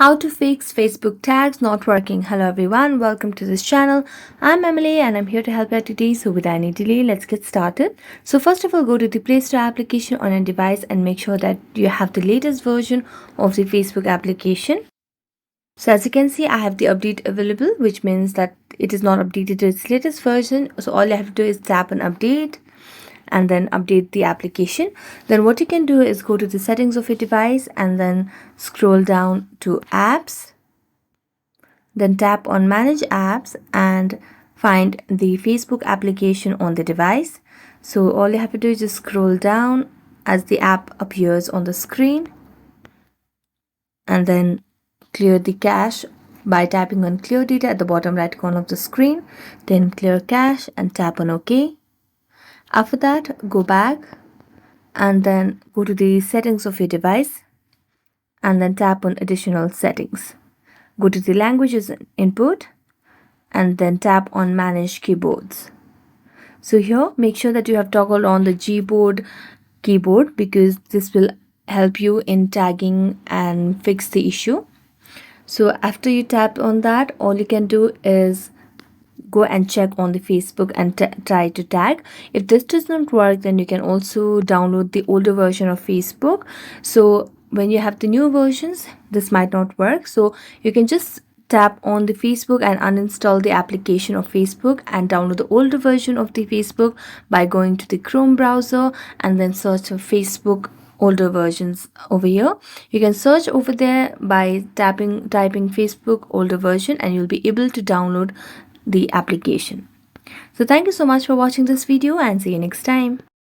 How to fix Facebook tags not working. Hello everyone, welcome to this channel. I'm Emily and I'm here to help you out today. So without any delay, let's get started. So first of all, go to the Play Store application on your device and make sure that you have the latest version of the Facebook application. So as you can see, I have the update available, which means that it is not updated to its latest version. So all you have to do is tap on update and then update the application. Then what you can do is go to the settings of your device and then scroll down to apps, then tap on manage apps and find the Facebook application on the device. So all you have to do is just scroll down as the app appears on the screen and then clear the cache by tapping on clear data at the bottom right corner of the screen, then clear cache and tap on OK. After that, go back and then go to the settings of your device and then tap on additional settings. Go to the languages input and then tap on manage keyboards. So here, make sure that you have toggled on the Gboard keyboard because this will help you in tagging and fix the issue. So after you tap on that, all you can do is go and check on the Facebook and try to tag. If this does not work, then you can also download the older version of Facebook. So when you have the new versions, this might not work. So you can just tap on the Facebook and uninstall the application of Facebook and download the older version of the Facebook by going to the Chrome browser and then search for Facebook older versions over here. You can search over there by typing Facebook older version and you'll be able to download the application. So thank you so much for watching this video and see you next time.